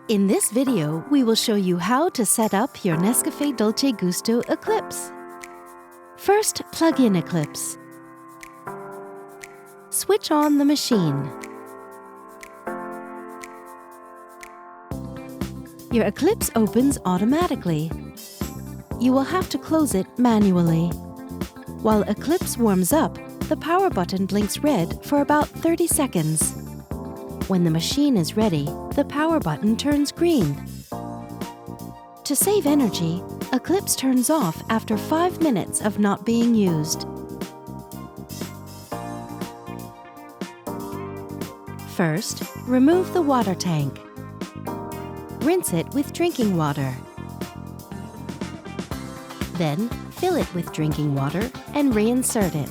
In this video, we will show you how to set up your NESCAFÉ Dolce Gusto Eclipse. First, plug in Eclipse. Switch on the machine. Your Eclipse opens automatically. You will have to close it manually. While Eclipse warms up, the power button blinks red for about 30 seconds. When the machine is ready, the power button turns green. To save energy, Eclipse turns off after 5 minutes of not being used. First, remove the water tank. Rinse it with drinking water. Then, fill it with drinking water and reinsert it.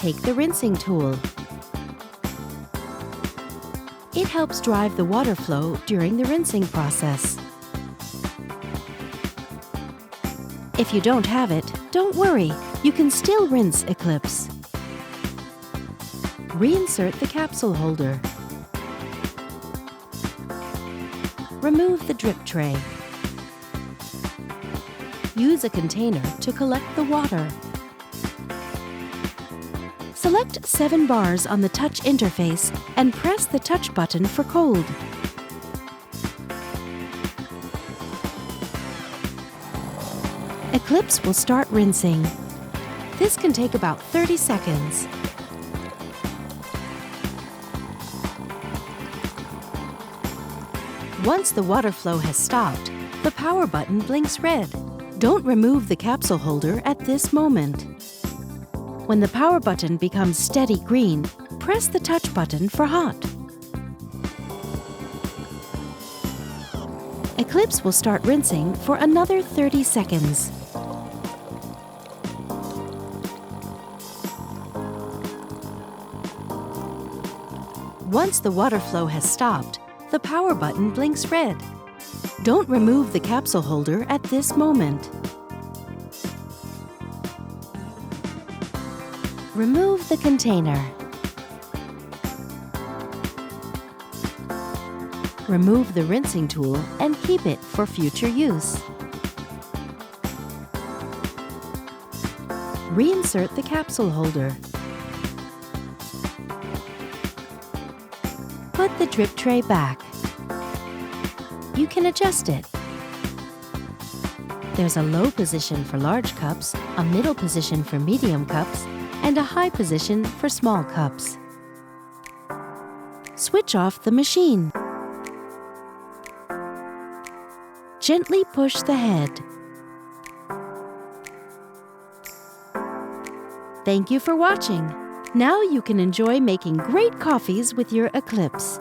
Take the rinsing tool. It helps drive the water flow during the rinsing process. If you don't have it, don't worry, you can still rinse Eclipse. Reinsert the capsule holder. Remove the drip tray. Use a container to collect the water. Select 7 bars on the touch interface and press the touch button for cold. Eclipse will start rinsing. This can take about 30 seconds. Once the water flow has stopped, the power button blinks red. Don't remove the capsule holder at this moment. When the power button becomes steady green, press the touch button for hot. Eclipse will start rinsing for another 30 seconds. Once the water flow has stopped, the power button blinks red. Don't remove the capsule holder at this moment. Remove the container. Remove the rinsing tool and keep it for future use. Reinsert the capsule holder. Put the drip tray back. You can adjust it. There's a low position for large cups, a middle position for medium cups, and a high position for small cups. Switch off the machine. Gently push the head. Thank you for watching. Now you can enjoy making great coffees with your Eclipse.